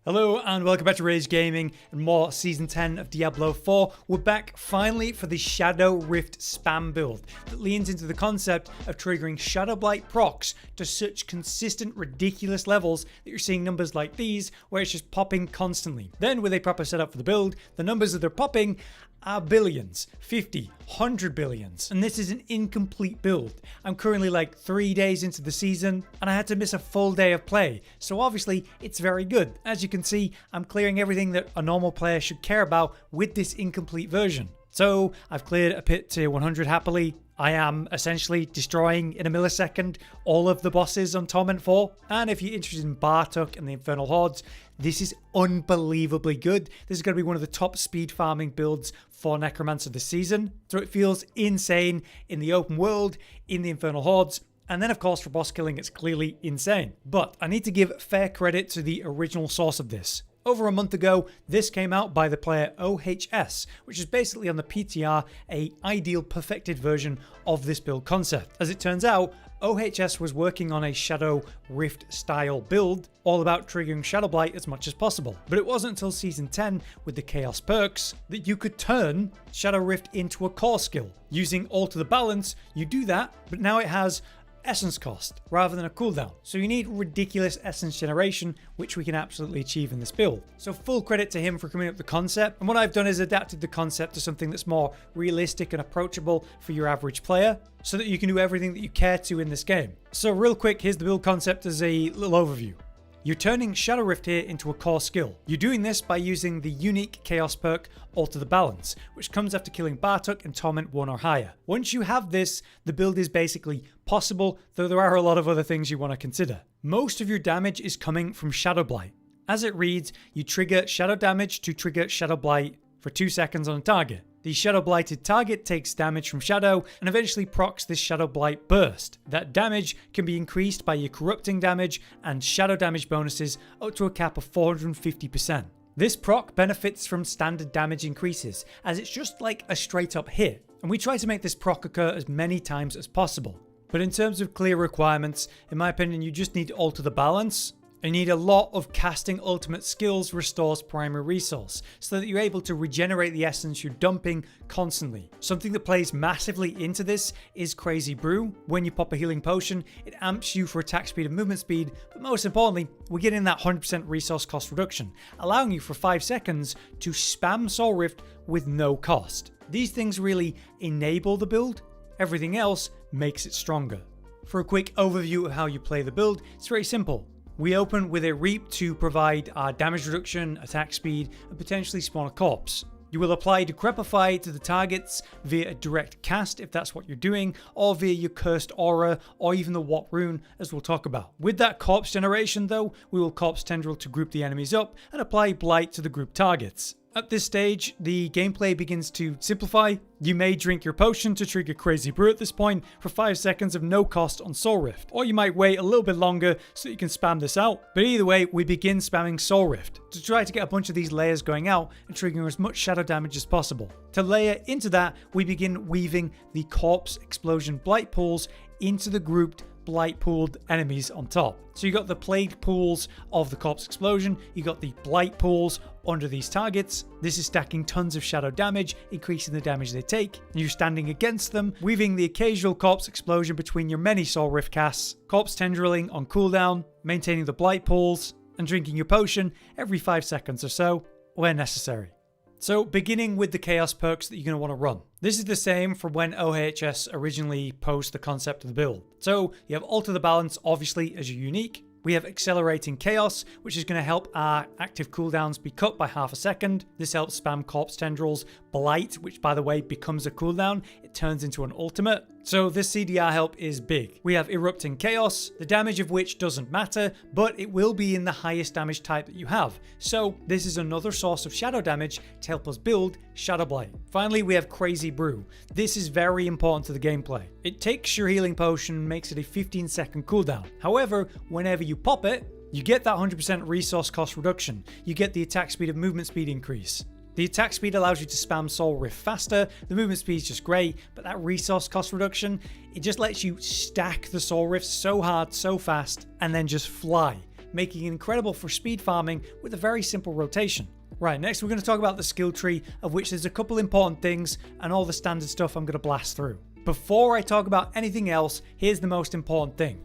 Hello and welcome back to Rage Gaming and more Season 10 of Diablo 4. We're back finally for the Shadowrift spam build that leans into the concept of triggering Shadowblight procs to such consistent ridiculous levels that you're seeing numbers like these where it's just popping constantly. Then with a proper setup for the build, the numbers that they're popping are billions, 50, 100 billions. And this is an incomplete build. I'm currently like 3 days into the season and I had to miss a full day of play. So obviously it's very good. As you can see, I'm clearing everything that a normal player should care about with this incomplete version. So I've cleared a pit to 100 happily. I am essentially destroying in a millisecond all of the bosses on Torment 4. And if you're interested in Bartok and the Infernal Hordes, this is unbelievably good. This is going to be one of the top speed farming builds for Necromancer this season. So it feels insane in the open world, in the Infernal Hordes. And then of course for boss killing it's clearly insane. But I need to give fair credit to the original source of this. Over a month ago, this came out by the player OHS, which is basically on the PTR a ideal perfected version of this build concept. As it turns out, OHS was working on a Shadowrift style build, all about triggering Shadowblight as much as possible. But it wasn't until Season 10 with the Chaos perks that you could turn Shadowrift into a core skill. Using Alter the Balance, you do that, but now it has essence cost rather than a cooldown. So you need ridiculous essence generation, which we can absolutely achieve in this build. So full credit to him for coming up with the concept. And what I've done is adapted the concept to something that's more realistic and approachable for your average player so that you can do everything that you care to in this game. So real quick, here's the build concept as a little overview. You're turning Shadowrift here into a core skill. You're doing this by using the unique Chaos perk Alter the Balance, which comes after killing Bartok and Torment 1 or higher. Once you have this, the build is basically possible, though there are a lot of other things you want to consider. Most of your damage is coming from Shadowblight. As it reads, you trigger shadow damage to trigger Shadowblight for 2 seconds on a target. The Shadow Blighted target takes damage from Shadow and eventually procs this Shadow Blight burst. That damage can be increased by your corrupting damage and shadow damage bonuses up to a cap of 450%. This proc benefits from standard damage increases, as it's just like a straight up hit, and we try to make this proc occur as many times as possible. But in terms of clear requirements, in my opinion, you just need to alter the balance. You need a lot of casting ultimate skills restores primary resource, so that you're able to regenerate the essence you're dumping constantly. Something that plays massively into this is Crazy Brew. When you pop a healing potion, it amps you for attack speed and movement speed, but most importantly, we're getting that 100% resource cost reduction, allowing you for 5 seconds to spam Soulrift with no cost. These things really enable the build, everything else makes it stronger. For a quick overview of how you play the build, it's very simple. We open with a Reap to provide our damage reduction, attack speed, and potentially spawn a corpse. You will apply Decrepify to the targets via a direct cast if that's what you're doing, or via your Cursed Aura, or even the What rune as we'll talk about. With that corpse generation though, we will Corpse Tendril to group the enemies up and apply Blight to the group targets. At this stage, the gameplay begins to simplify. You may drink your potion to trigger Crazy Brew at this point for 5 seconds of no cost on Soulrift, or you might wait a little bit longer so you can spam this out. But either way, we begin spamming Soulrift to try to get a bunch of these layers going out and triggering as much shadow damage as possible. To layer into that, we begin weaving the Corpse Explosion Blight pools into the grouped Blight pooled enemies on top. So you got the plague pools of the Corpse Explosion, you got the Blight pools under these targets. This is stacking tons of shadow damage, increasing the damage they take. You're standing against them, weaving the occasional Corpse Explosion between your many Soulrift casts, Corpse Tendriling on cooldown, maintaining the Blight pools, and drinking your potion every 5 seconds or so, where necessary. So beginning with the Chaos perks that you're going to want to run. This is the same from when OHS originally posed the concept of the build. So you have Alter the Balance obviously as your unique. We have Accelerating Chaos, which is going to help our active cooldowns be cut by half a second. This helps spam Corpse Tendrils. Blight, which by the way becomes a cooldown, it turns into an ultimate. So this CDR help is big. We have Erupting Chaos, the damage of which doesn't matter, but it will be in the highest damage type that you have. So this is another source of shadow damage to help us build Shadowblight. Finally, we have Crazy Brew. This is very important to the gameplay. It takes your healing potion and makes it a 15-second cooldown. However, whenever you pop it, you get that 100% resource cost reduction. You get the attack speed and movement speed increase. The attack speed allows you to spam Soulrift faster, the movement speed is just great, but that resource cost reduction, it just lets you stack the Soulrift so hard, so fast, and then just fly. making it incredible for speed farming with a very simple rotation. Right, next we're going to talk about the skill tree, of which there's a couple important things and all the standard stuff I'm going to blast through. Before I talk about anything else, here's the most important thing.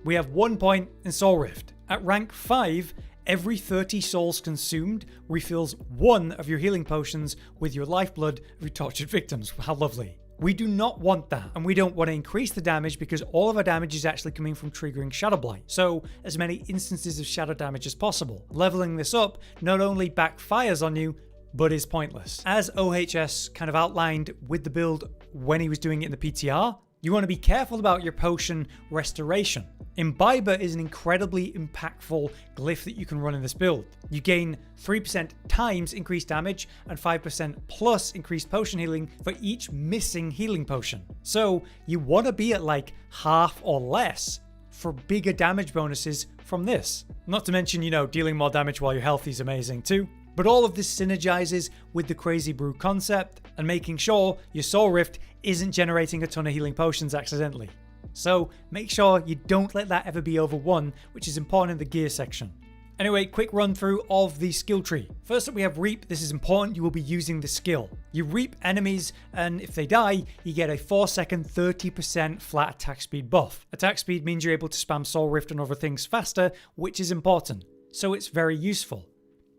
We have 1 point in Soulrift. At rank 5, every 30 souls consumed refills 1 of your healing potions with your lifeblood of your tortured victims. How lovely. We do not want that, and we don't want to increase the damage because all of our damage is actually coming from triggering Shadowblight, so as many instances of shadow damage as possible. Leveling this up not only backfires on you, but is pointless. As OHS kind of outlined with the build when he was doing it in the PTR, you want to be careful about your potion restoration. Imbiber is an incredibly impactful glyph that you can run in this build. You gain 3% times increased damage and 5% plus increased potion healing for each missing healing potion. So you want to be at like half or less for bigger damage bonuses from this. Not to mention, dealing more damage while you're healthy is amazing too. But all of this synergizes with the crazy brew concept and making sure your Soulrift isn't generating a ton of healing potions accidentally. So make sure you don't let that ever be over 1, which is important in the gear section. Anyway, quick run through of the skill tree. First up we have Reap. This is important, you will be using the skill. You reap enemies, and if they die, you get a 4-second 30% flat attack speed buff. Attack speed means you're able to spam Soulrift and other things faster, which is important. So it's very useful.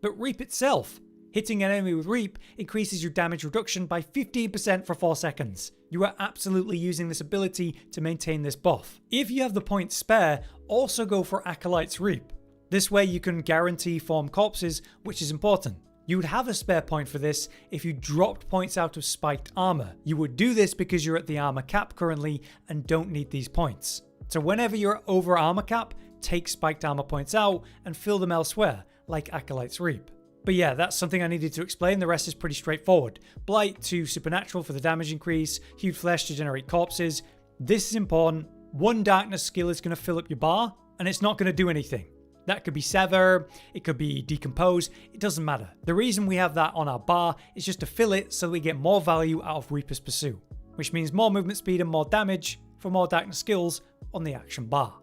But Reap itself, hitting an enemy with Reap increases your damage reduction by 15% for 4 seconds. You are absolutely using this ability to maintain this buff. If you have the points spare, also go for Acolyte's Reap. This way you can guarantee form corpses, which is important. You would have a spare point for this if you dropped points out of Spiked Armour. You would do this because you're at the armor cap currently and don't need these points. So whenever you're over armor cap, take Spiked Armour points out and fill them elsewhere, like Acolyte's Reap. But yeah, that's something I needed to explain. The rest is pretty straightforward. Blight to Supernatural for the damage increase, Hewed Flesh to generate corpses. This is important. 1 darkness skill is going to fill up your bar, and it's not going to do anything. That could be Sever, it could be Decompose, it doesn't matter. The reason we have that on our bar is just to fill it so that we get more value out of Reaper's Pursuit, which means more movement speed and more damage for more darkness skills on the action bar.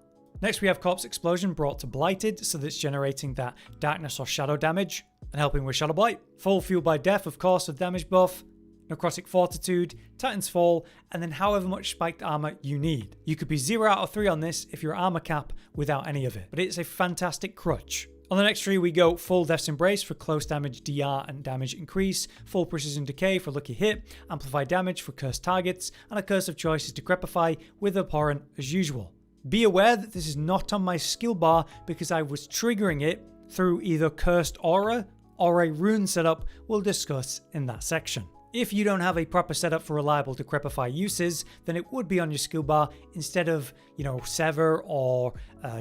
Next we have Corpse Explosion brought to Blighted, so that's generating that darkness or shadow damage and helping with Shadowblight. Full Fueled by Death, of course, with damage buff. Necrotic Fortitude, Titan's Fall, and then however much spiked armor you need. You could be 0 out of 3 on this if you're armor cap without any of it, but it's a fantastic crutch. On the next tree we go full Death's Embrace for close damage DR and damage increase, full Precision Decay for lucky hit, amplify damage for cursed targets, and a Curse of Choice is Decrepify with Abhorrent as usual. Be aware that this is not on my skill bar because I was triggering it through either Cursed Aura or a rune setup we'll discuss in that section. If you don't have a proper setup for reliable Decrepify uses, then it would be on your skill bar instead of, Sever or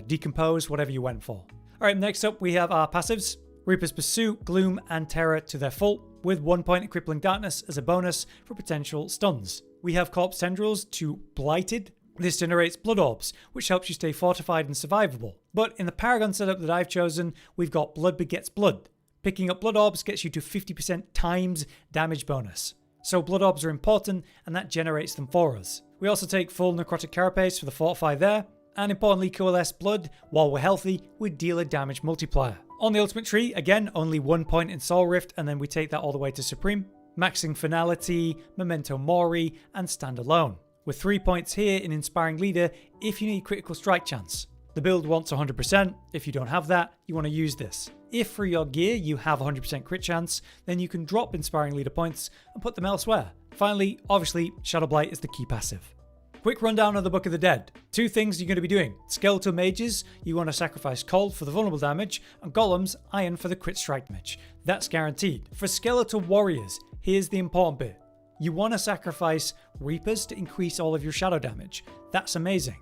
Decompose, whatever you went for. Alright, next up we have our passives. Reaper's Pursuit, Gloom, and Terror to their full, with 1 point in Crippling Darkness as a bonus for potential stuns. We have Corpse Tendrils to Blighted. This generates Blood Orbs, which helps you stay fortified and survivable. But in the Paragon setup that I've chosen, we've got Blood Begets Blood. Picking up Blood Orbs gets you to 50% times damage bonus. So Blood Orbs are important, and that generates them for us. We also take full Necrotic Carapace for the Fortify there, and importantly Coalesce Blood, while we're healthy, we deal a damage multiplier. On the Ultimate Tree, again, only 1 point in Soulrift, and then we take that all the way to Supreme. Maxing Finality, Memento Mori, and Standalone. With 3 points here in Inspiring Leader if you need critical strike chance. The build wants 100%, if you don't have that, you want to use this. If for your gear you have 100% crit chance, then you can drop Inspiring Leader points and put them elsewhere. Finally, obviously, Shadowblight is the key passive. Quick rundown of the Book of the Dead. 2 things you're going to be doing. Skeletal Mages, you want to sacrifice Cold for the vulnerable damage, and Golems, Iron for the crit strike damage. That's guaranteed. For Skeletal Warriors, here's the important bit. You want to sacrifice Reapers to increase all of your shadow damage. That's amazing.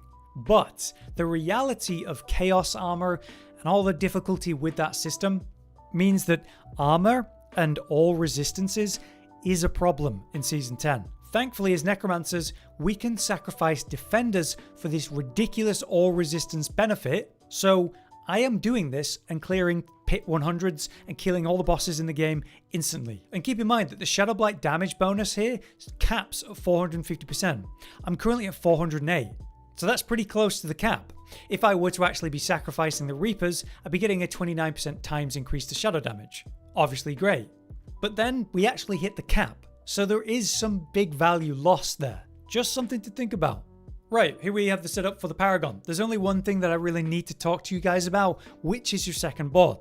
But the reality of Chaos Armour and all the difficulty with that system means that armor and all resistances is a problem in Season 10. Thankfully, as Necromancers, we can sacrifice Defenders for this ridiculous all resistance benefit, so I am doing this and clearing pit 100s and killing all the bosses in the game instantly. And keep in mind that the Shadowblight damage bonus here caps at 450%. I'm currently at 408. So that's pretty close to the cap. If I were to actually be sacrificing the Reapers, I'd be getting a 29% times increase to shadow damage. Obviously great. But then we actually hit the cap, so there is some big value lost there. Just something to think about. Right, here we have the setup for the Paragon. There's only one thing that I really need to talk to you guys about, which is your second board.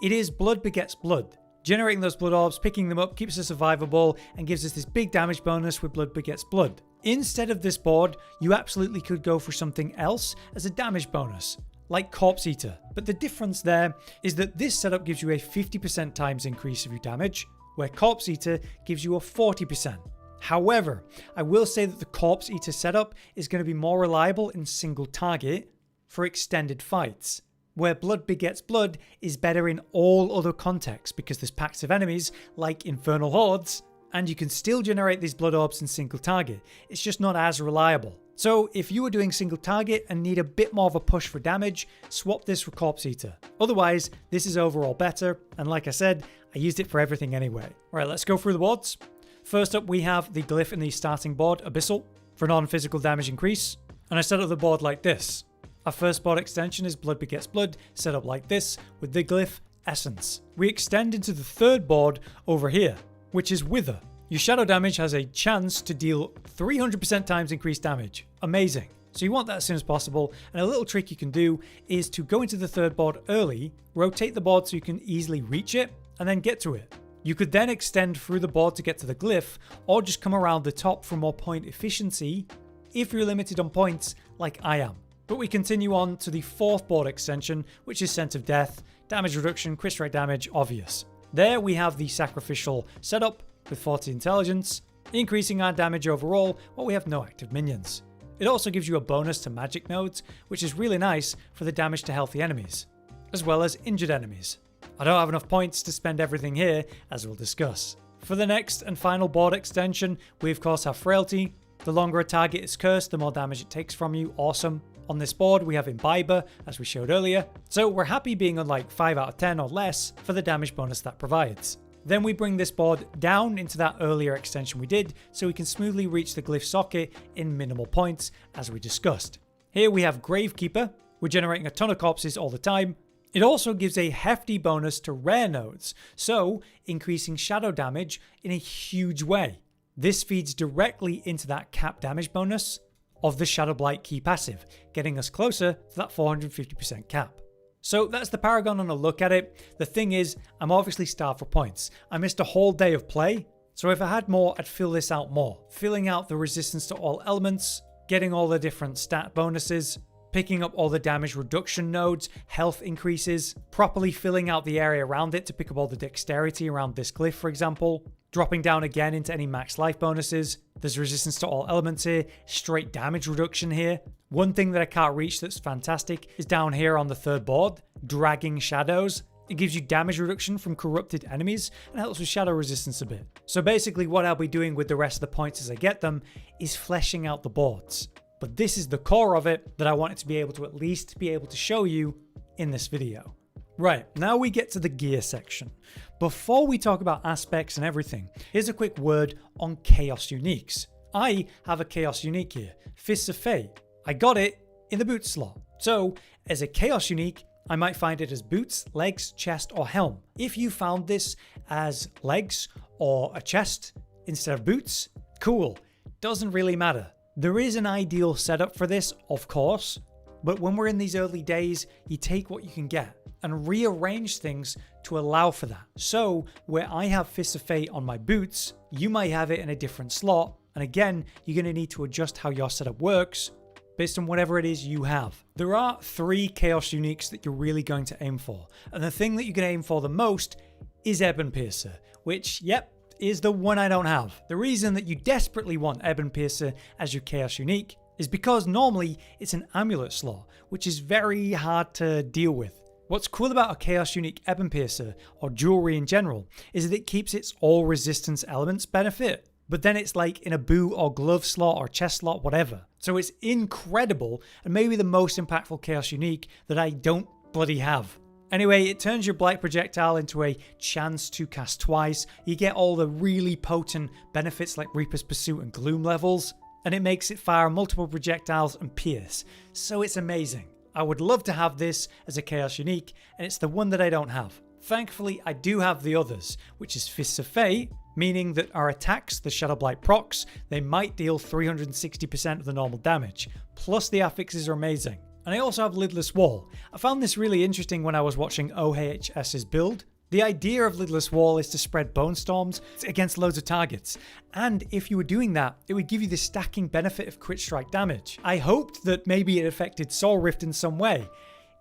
It is Blood Begets Blood. Generating those blood orbs, picking them up, keeps us survivable, and gives us this big damage bonus with Blood Begets Blood. Instead of this board, you absolutely could go for something else as a damage bonus, like Corpse Eater. But the difference there is that this setup gives you a 50% times increase of your damage, where Corpse Eater gives you a 40%. However, I will say that the Corpse Eater setup is going to be more reliable in single target for extended fights, where Blood Begets Blood is better in all other contexts because there's packs of enemies like Infernal Hordes, and you can still generate these blood orbs in single target. It's just not as reliable. So if you are doing single target and need a bit more of a push for damage, swap this for Corpse Eater. Otherwise, this is overall better, and like I said, I used it for everything anyway. Right, let's go through the boards. First up, we have the glyph in the starting board, Abyssal, for non-physical damage increase, and I set up the board like this. Our first board extension is Blood Begets Blood, set up like this, with the glyph Essence. We extend into the third board over here, which is Wither. Your shadow damage has a chance to deal 300% times increased damage. Amazing. So you want that as soon as possible, and a little trick you can do is to go into the third board early, rotate the board so you can easily reach it, and then get to it. You could then extend through the board to get to the glyph, or just come around the top for more point efficiency if you're limited on points like I am. But we continue on to the fourth board extension, which is Scent of Death, damage reduction, crit strike damage, obvious. There we have the sacrificial setup with 40 intelligence, increasing our damage overall while we have no active minions. It also gives you a bonus to magic nodes, which is really nice for the damage to healthy enemies, as well as injured enemies. I don't have enough points to spend everything here, as we'll discuss. For the next and final board extension, we of course have Frailty. The longer a target is cursed, the more damage it takes from you. Awesome. On this board, we have Imbiber, as we showed earlier. So we're happy being on like 5 out of 10 or less for the damage bonus that provides. Then we bring this board down into that earlier extension we did, so we can smoothly reach the glyph socket in minimal points, as we discussed. Here we have Gravekeeper. We're generating a ton of corpses all the time. It also gives a hefty bonus to rare nodes, so increasing shadow damage in a huge way. This feeds directly into that cap damage bonus of the Shadowblight key passive, getting us closer to that 450% cap. So that's the Paragon on a look at it. The thing is, I'm obviously starved for points. I missed a whole day of play, so if I had more, I'd fill this out more. Filling out the resistance to all elements, getting all the different stat bonuses, picking up all the damage reduction nodes, health increases, properly filling out the area around it to pick up all the dexterity around this glyph, for example, dropping down again into any max life bonuses. There's resistance to all elements here, straight damage reduction here. One thing that I can't reach that's fantastic is down here on the third board, Dragging Shadows. It gives you damage reduction from corrupted enemies and helps with shadow resistance a bit. So basically what I'll be doing with the rest of the points as I get them is fleshing out the boards. But this is the core of it that I wanted to be able to at least be able to show you in this video. Right, now we get to the gear section. Before we talk about aspects and everything, here's a quick word on Chaos Uniques. I have a Chaos Unique here, Fists of Fate. I got it in the boots slot. So, as a Chaos Unique, I might find it as boots, legs, chest, or helm. If you found this as legs or a chest instead of boots, cool. Doesn't really matter. There is an ideal setup for this, of course, but when we're in these early days, you take what you can get and rearrange things to allow for that. So where I have Fists of Fate on my boots, you might have it in a different slot. And again, you're going to need to adjust how your setup works based on whatever it is you have. There are 3 Chaos Uniques that you're really going to aim for. And the thing that you can aim for the most is Ebon Piercer, which, yep, is the one I don't have. The reason that you desperately want Ebon Piercer as your Chaos Unique is because normally it's an amulet slot, which is very hard to deal with. What's cool about a Chaos Unique Ebon Piercer, or jewelry in general, is that it keeps its all resistance elements benefit, but then it's like in a boot or glove slot or chest slot, whatever. So it's incredible, and maybe the most impactful Chaos Unique that I don't bloody have. Anyway, it turns your Blight projectile into a chance to cast twice. You get all the really potent benefits like Reaper's Pursuit and Gloom levels. and it makes it fire multiple projectiles and pierce, so it's amazing. I would love to have this as a Chaos unique, and it's the one that I don't have. Thankfully, I do have the others, which is Fists of Fate, meaning that our attacks, the Shadowblight procs, they might deal 360% of the normal damage, plus the affixes are amazing. And I also have Lidless Wall. I found this really interesting when I was watching OHS's build. The idea of Lidless Wall is to spread Bone Storms against loads of targets, and if you were doing that, it would give you the stacking benefit of crit strike damage. I hoped that maybe it affected Soulrift in some way.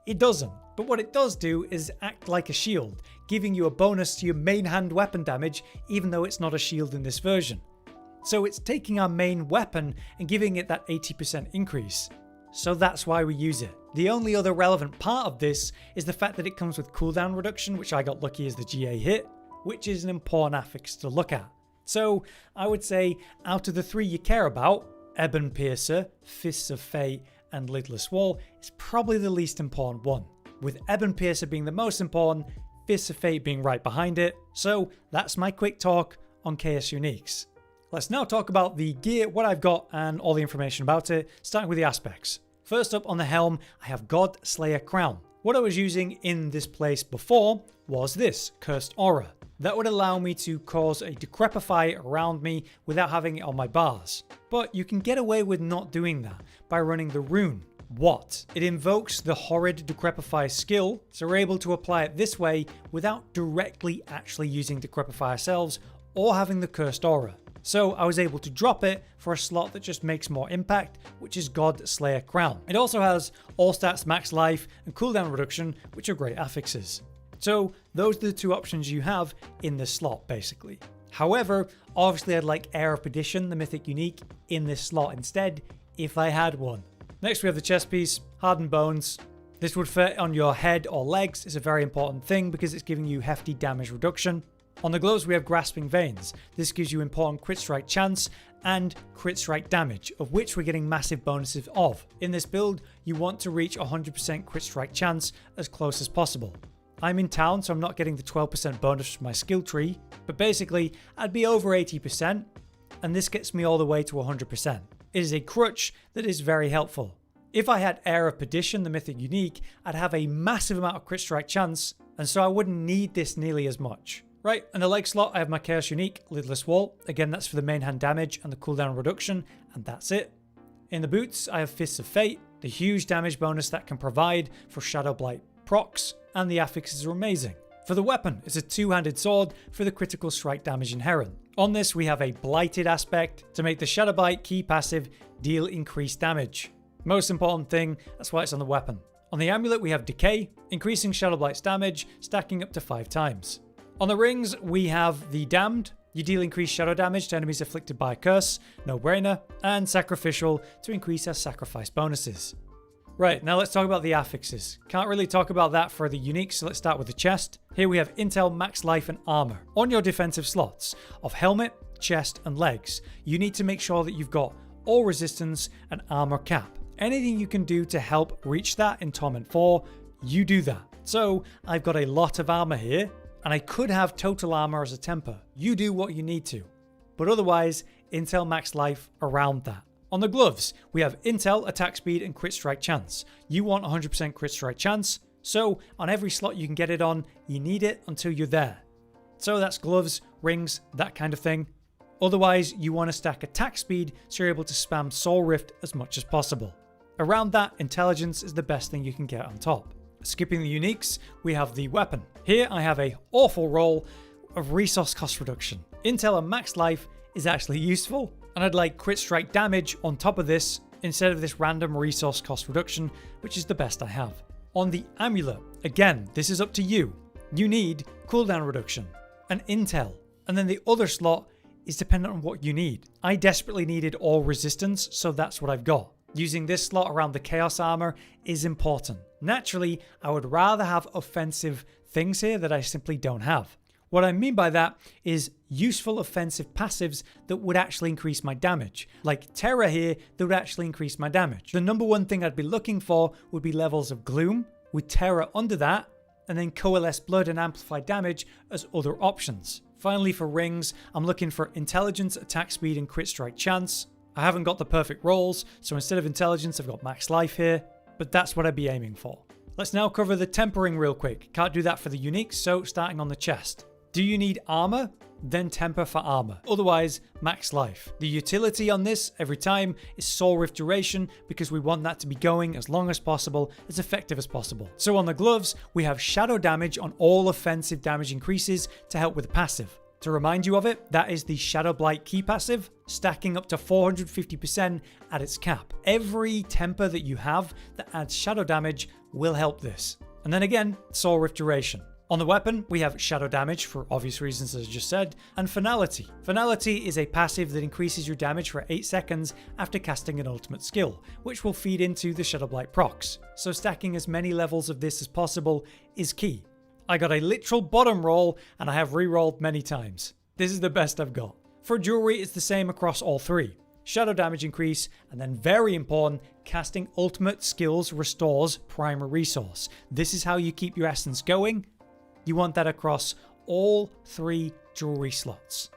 It doesn't, but what it does do is act like a shield, giving you a bonus to your main hand weapon damage even though it's not a shield in this version. So it's taking our main weapon and giving it that 80% increase. So that's why we use it. The only other relevant part of this is the fact that it comes with cooldown reduction, which I got lucky as the GA hit, which is an important affix to look at. So I would say out of the three you care about, Ebon Piercer, Fists of Fate, and Lidless Wall is probably the least important one, with Ebon Piercer being the most important, Fists of Fate being right behind it. So that's my quick talk on Chaos Uniques. Let's now talk about the gear, what I've got, and all the information about it, starting with the aspects. First up on the helm, I have God Slayer Crown. What I was using in this place before was this, Cursed Aura. That would allow me to cause a Decrepify around me without having it on my bars. But you can get away with not doing that by running the rune, What. It invokes the Horrid Decrepify skill, so we're able to apply it this way without directly actually using Decrepify ourselves or having the Cursed Aura. So I was able to drop it for a slot that just makes more impact, which is God Slayer Crown. It also has all stats max life and cooldown reduction, which are great affixes. So those are the two options you have in this slot basically. However, obviously I'd like Heir of Perdition, the mythic unique, in this slot instead, if I had one. Next we have the chest piece, Hardened Bones. This would fit on your head or legs. It's a very important thing because it's giving you hefty damage reduction. On the gloves we have Grasping Veins. This gives you important crit strike chance and crit strike damage, of which we're getting massive bonuses of. In this build, you want to reach 100% crit strike chance as close as possible. I'm in town, so I'm not getting the 12% bonus from my skill tree, but basically I'd be over 80%, and this gets me all the way to 100%. It is a crutch that is very helpful. If I had Heir of Perdition, the mythic unique, I'd have a massive amount of crit strike chance, and so I wouldn't need this nearly as much. Right, in the leg slot I have my Chaos unique, Lidless Wall. Again, that's for the main hand damage and the cooldown reduction, and that's it. In the boots I have Fists of Fate, the huge damage bonus that can provide for Shadowblight procs, and the affixes are amazing. For the weapon, it's a two-handed sword for the critical strike damage inherent. On this we have a Blighted aspect to make the Shadowblight key passive deal increased damage. Most important thing, that's why it's on the weapon. On the amulet we have Decay, increasing Shadowblight's damage, stacking up to 5 times. On the rings, we have the Damned. You deal increased shadow damage to enemies afflicted by a curse, no brainer, and Sacrificial to increase our sacrifice bonuses. Right, now let's talk about the affixes. Can't really talk about that for the unique, so let's start with the chest. Here we have Intel, Max Life, and Armour. On your defensive slots of Helmet, Chest, and Legs, you need to make sure that you've got all resistance and Armour cap. Anything you can do to help reach that in Torment 4, you do that. So I've got a lot of Armour here, and I could have total armor as a temper. You do what you need to. But otherwise, Intel Max Life around that. On the gloves, we have Intel, attack speed, and crit strike chance. You want 100% crit strike chance, so on every slot you can get it on, you need it until you're there. So that's gloves, rings, that kind of thing. Otherwise, you want to stack attack speed so you're able to spam Soulrift as much as possible. Around that, intelligence is the best thing you can get on top. Skipping the uniques, we have the weapon. Here I have a awful roll of resource cost reduction. Intel and max life is actually useful, and I'd like crit strike damage on top of this instead of this random resource cost reduction, which is the best I have. On the amulet, again, this is up to you. You need cooldown reduction and intel, and then the other slot is dependent on what you need. I desperately needed all resistance, so that's what I've got. Using this slot around the Chaos Armour is important. Naturally, I would rather have offensive things here that I simply don't have. What I mean by that is useful offensive passives that would actually increase my damage. Like Terror here, that would actually increase my damage. The number one thing I'd be looking for would be levels of Gloom, with Terror under that, and then Coalesce Blood and Amplify Damage as other options. Finally for rings, I'm looking for Intelligence, Attack Speed, and Crit Strike Chance. I haven't got the perfect rolls, so instead of intelligence I've got max life here, but that's what I'd be aiming for. Let's now cover the tempering real quick. Can't do that for the uniques, so starting on the chest. Do you need armor? Then temper for armor. Otherwise, max life. The utility on this every time is Soulrift duration, because we want that to be going as long as possible, as effective as possible. So on the gloves, we have shadow damage on all offensive damage increases to help with the passive. To remind you of it, that is the Shadowblight key passive, stacking up to 450% at its cap. Every temper that you have that adds shadow damage will help this. And then again, Soulrift duration. On the weapon, we have shadow damage for obvious reasons as I just said, and finality. Finality is a passive that increases your damage for 8 seconds after casting an ultimate skill, which will feed into the Shadowblight procs. So stacking as many levels of this as possible is key. I got a literal bottom roll and I have re-rolled many times. This is the best I've got. For jewelry, it's the same across all three. Shadow damage increase, and then very important, casting ultimate skills restores primary resource. This is how you keep your essence going. You want that across all 3 jewelry slots.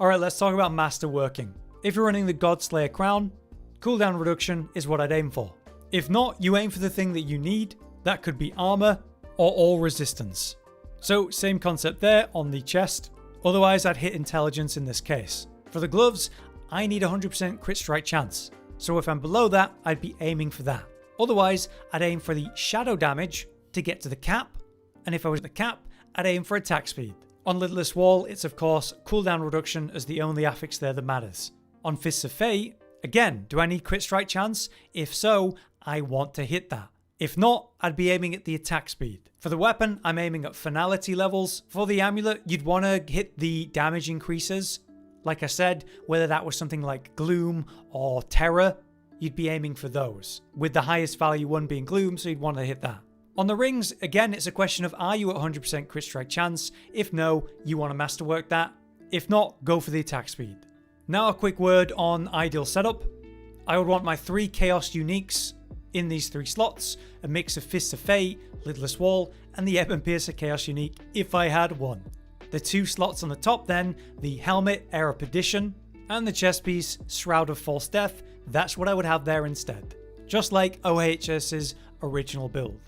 Alright, let's talk about Masterworking. If you're running the Godslayer crown, cooldown reduction is what I'd aim for. If not, you aim for the thing that you need. That could be armor or all resistance. So same concept there on the chest. Otherwise, I'd hit intelligence in this case. For the gloves, I need 100% crit strike chance. So if I'm below that, I'd be aiming for that. Otherwise, I'd aim for the shadow damage to get to the cap. And if I was at the cap, I'd aim for attack speed. On Lidless Wall, it's of course cooldown reduction as the only affix there that matters. On Fists of Fate, again, do I need crit strike chance? If so, I want to hit that. If not, I'd be aiming at the attack speed. For the weapon, I'm aiming at finality levels. For the amulet, you'd want to hit the damage increases. Like I said, whether that was something like Gloom or Terror, you'd be aiming for those. With the highest value one being Gloom, so you'd want to hit that. On the rings, again, it's a question of are you at 100% crit strike chance? If no, you want to masterwork that. If not, go for the attack speed. Now a quick word on ideal setup. I would want my 3 chaos uniques in these 3 slots, a mix of Fists of Fate, Lidless Wall, and the Ebb and Piercer chaos unique if I had one. The 2 slots on the top then, the helmet, Air of Perdition, and the chest piece, Shroud of False Death, that's what I would have there instead. Just like OHS's original build.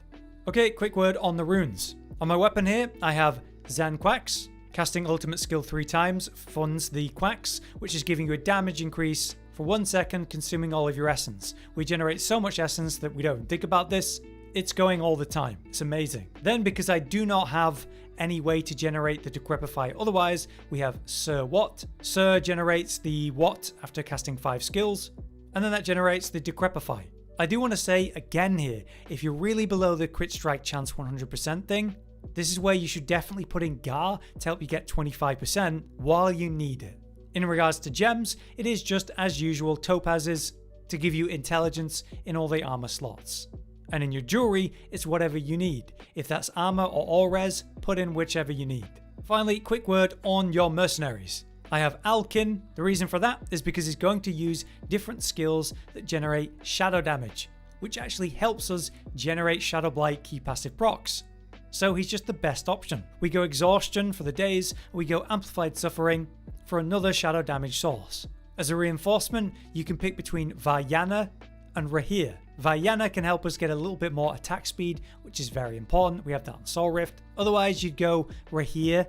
Okay, quick word on the runes. On my weapon here, I have Zan Quacks. Casting ultimate skill 3 times funds the Quacks, which is giving you a damage increase for 1 second, consuming all of your essence. We generate so much essence that we don't think about this. It's going all the time. It's amazing. Then, because I do not have any way to generate the Decrepify otherwise, we have Sir What. Sir generates the What after casting 5 skills, and then that generates the Decrepify. I do want to say again here, if you're really below the crit strike chance 100% thing, this is where you should definitely put in Gar to help you get 25% while you need it. In regards to gems, it is just as usual topazes to give you intelligence in all the armor slots. And in your jewelry, it's whatever you need. If that's armor or all res, put in whichever you need. Finally, quick word on your mercenaries. I have Alkin. The reason for that is because he's going to use different skills that generate shadow damage, which actually helps us generate Shadowblight key passive procs. So he's just the best option. We go Exhaustion for the days, and we go Amplified Suffering for another shadow damage source. As a reinforcement, you can pick between Vayana and Rahir. Vayana can help us get a little bit more attack speed, which is very important. We have that on Soulrift. Otherwise, you'd go Rahir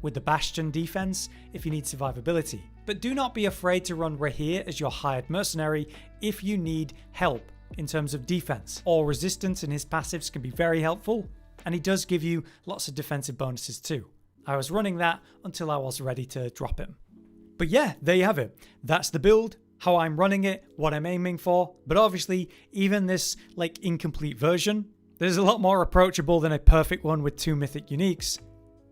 with the Bastion defense if you need survivability. But do not be afraid to run Rahir as your hired mercenary if you need help in terms of defense. All resistance in his passives can be very helpful, and he does give you lots of defensive bonuses too. I was running that until I was ready to drop him. But yeah, there you have it. That's the build, how I'm running it, what I'm aiming for. But obviously, even this incomplete version, that is a lot more approachable than a perfect one with 2 mythic uniques,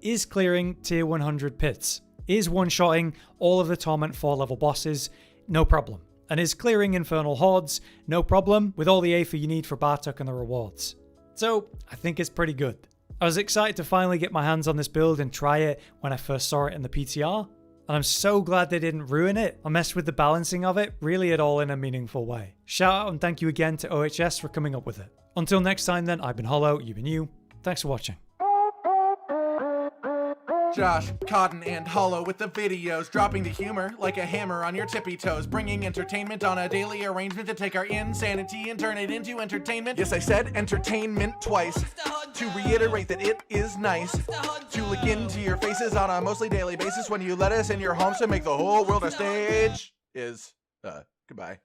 is clearing tier 100 pits, is one-shotting all of the Torment 4 level bosses, no problem, and is clearing Infernal Hordes, no problem, with all the Aether you need for Bartok and the rewards. So I think it's pretty good. I was excited to finally get my hands on this build and try it when I first saw it in the PTR, and I'm so glad they didn't ruin it or mess with the balancing of it really at all in a meaningful way. Shout out and thank you again to OHS for coming up with it. Until next time then, I've been Hollow, you've been you. Thanks for watching. Josh, Cotton, and Hollow with the videos, dropping the humor like a hammer on your tippy toes, bringing entertainment on a daily arrangement to take our insanity and turn it into entertainment. Yes, I said entertainment twice, to reiterate that it is nice to look into your faces on a mostly daily basis when you let us in your homes to make the whole world a stage. Goodbye.